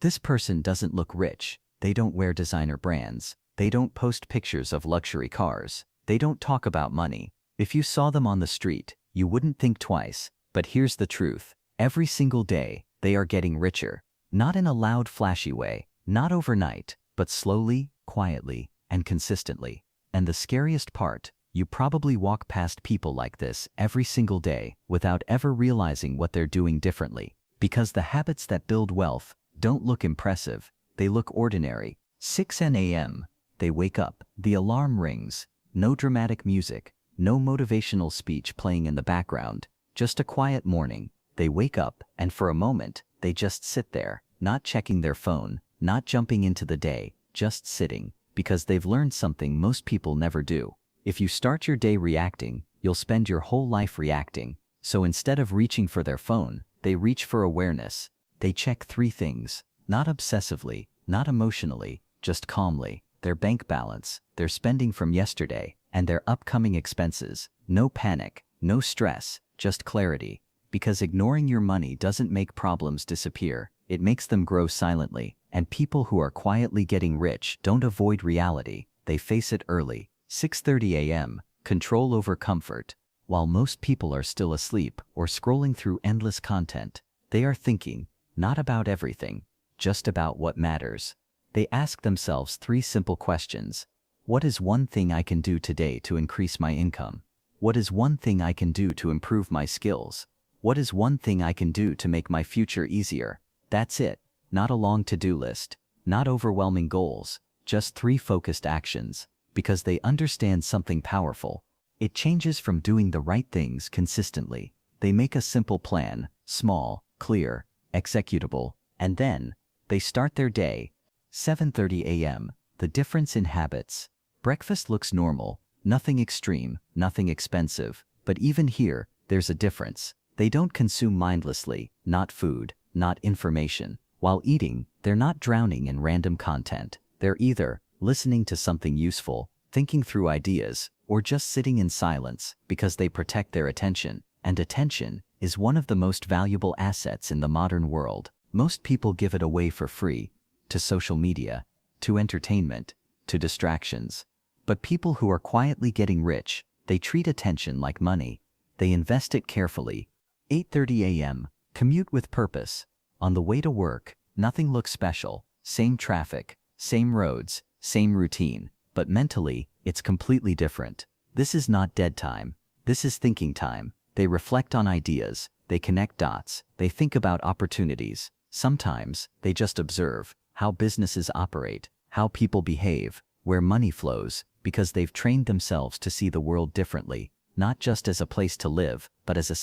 This person doesn't look rich, they don't wear designer brands, they don't post pictures of luxury cars, they don't talk about money. If you saw them on the street, you wouldn't think twice. But here's the truth. Every single day, they are getting richer. Not in a loud, flashy way, not overnight, but slowly, quietly, and consistently. And the scariest part, you probably walk past people like this every single day without ever realizing what they're doing differently. Because the habits that build wealth don't look impressive, they look ordinary. 6 a.m. They wake up, the alarm rings, no dramatic music, no motivational speech playing in the background, just a quiet morning. They wake up, and for a moment, they just sit there, not checking their phone, not jumping into the day, just sitting, because they've learned something most people never do. If you start your day reacting, you'll spend your whole life reacting. So instead of reaching for their phone, they reach for awareness. They check 3 things, not obsessively, not emotionally, just calmly: their bank balance, their spending from yesterday, and their upcoming expenses. No panic, no stress, just clarity. Because ignoring your money doesn't make problems disappear, it makes them grow silently. And people who are quietly getting rich don't avoid reality, they face it early. 6:30 a.m. Control over comfort. While most people are still asleep or scrolling through endless content, they are thinking, not about everything, just about what matters. They ask themselves 3 simple questions. What is one thing I can do today to increase my income? What is one thing I can do to improve my skills? What is one thing I can do to make my future easier? That's it. Not a long to-do list, not overwhelming goals, just 3 focused actions. Because they understand something powerful. It changes from doing the right things consistently. They make a simple plan, small, clear, executable, and then they start their day. 7:30 a.m. The difference in habits. Breakfast looks normal, nothing extreme, nothing expensive, but even here, there's a difference. They don't consume mindlessly, not food, not information. While eating, they're not drowning in random content. They're either listening to something useful, thinking through ideas, or just sitting in silence, because they protect their attention. And attention is one of the most valuable assets in the modern world. Most people give it away for free, to social media, to entertainment, to distractions. But people who are quietly getting rich, they treat attention like money. They invest it carefully. 8:30 a.m. Commute with purpose. On the way to work, nothing looks special. Same traffic, same roads, same routine. But mentally, it's completely different. This is not dead time. This is thinking time. They reflect on ideas. They connect dots. They think about opportunities. Sometimes, they just observe how businesses operate, how people behave, where money flows, because they've trained themselves to see the world differently, not just as a place to live, but as a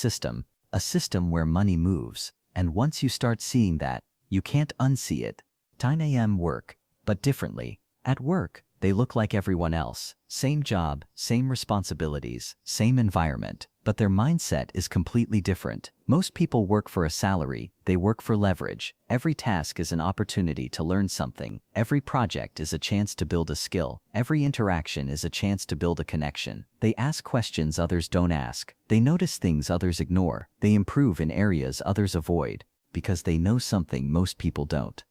system where money moves. And once you start seeing that, you can't unsee it. 10 a.m. work, but differently. At work, they look like everyone else. Same job, same responsibilities, same environment, but their mindset is completely different. Most people work for a salary, they work for leverage. Every task is an opportunity to learn something. Every project is a chance to build a skill. Every interaction is a chance to build a connection. They ask questions others don't ask. They notice things others ignore. They improve in areas others avoid, because they know something most people don't.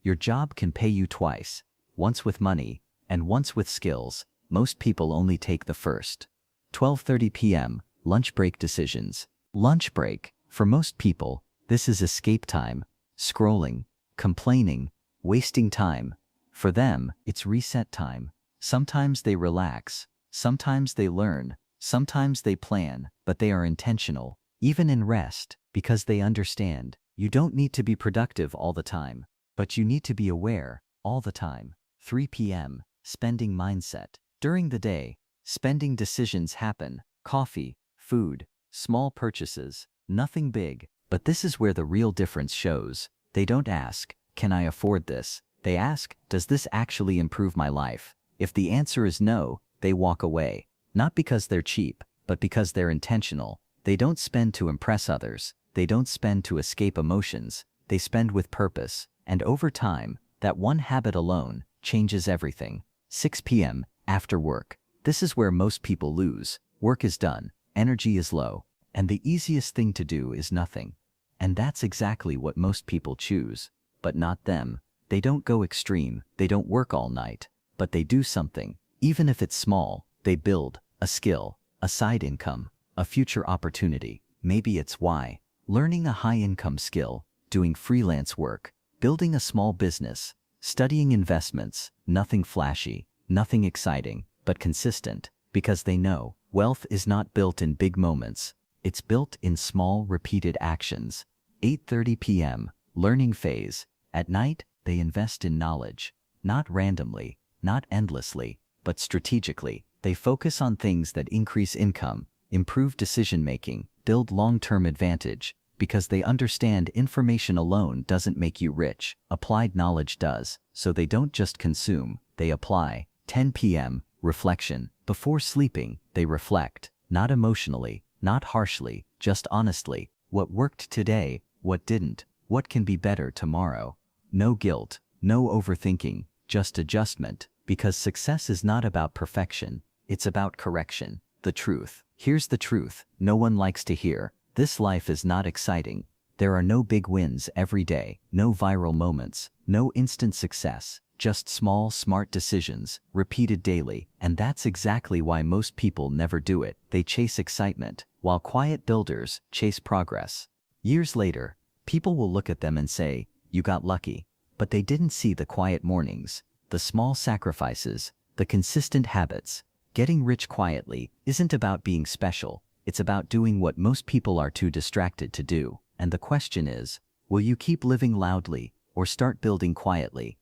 Your job can pay you twice, once with money, and once with skills. Most people only take the first. 12:30 p.m. Lunch break decisions. Lunch break. For most people, this is escape time. Scrolling, complaining, wasting time. For them, it's reset time. Sometimes they relax. Sometimes they learn. Sometimes they plan, but they are intentional, even in rest, because they understand. You don't need to be productive all the time, but you need to be aware all the time. 3 p.m. Spending mindset. During the day, spending decisions happen. Coffee, food, small purchases, nothing big. But this is where the real difference shows. They don't ask, can I afford this? They ask, does this actually improve my life? If the answer is no, they walk away. Not because they're cheap, but because they're intentional. They don't spend to impress others. They don't spend to escape emotions. They spend with purpose. And over time, that one habit alone changes everything. 6 p.m. After work. This is where most people lose. Work is done, energy is low, and the easiest thing to do is nothing. And that's exactly what most people choose. but not them. They don't go extreme, they don't work all night, but they do something. Even if it's small, they build a skill, a side income, a future opportunity. Maybe it's why. Learning a high-income skill, doing freelance work, building a small business, studying investments, nothing flashy, nothing exciting, but consistent, because they know wealth is not built in big moments. It's built in small, repeated actions. 8:30 p.m., learning phase. At night, they invest in knowledge. Not randomly, not endlessly, but strategically. They focus on things that increase income, improve decision-making, build long-term advantage, because they understand information alone doesn't make you rich. Applied knowledge does, so they don't just consume, they apply. 10 p.m., reflection. Before sleeping, they reflect, not emotionally, not harshly, just honestly. What worked today, what didn't, what can be better tomorrow. No guilt, no overthinking, just adjustment, because success is not about perfection, it's about correction. The truth. Here's the truth no one likes to hear. This life is not exciting. There are no big wins every day, no viral moments, no instant success, just small, smart decisions, repeated daily. And that's exactly why most people never do it. They chase excitement, while quiet builders chase progress. Years later, people will look at them and say, "You got lucky." But they didn't see the quiet mornings, the small sacrifices, the consistent habits. Getting rich quietly isn't about being special, it's about doing what most people are too distracted to do. And the question is, will you keep living loudly or start building quietly?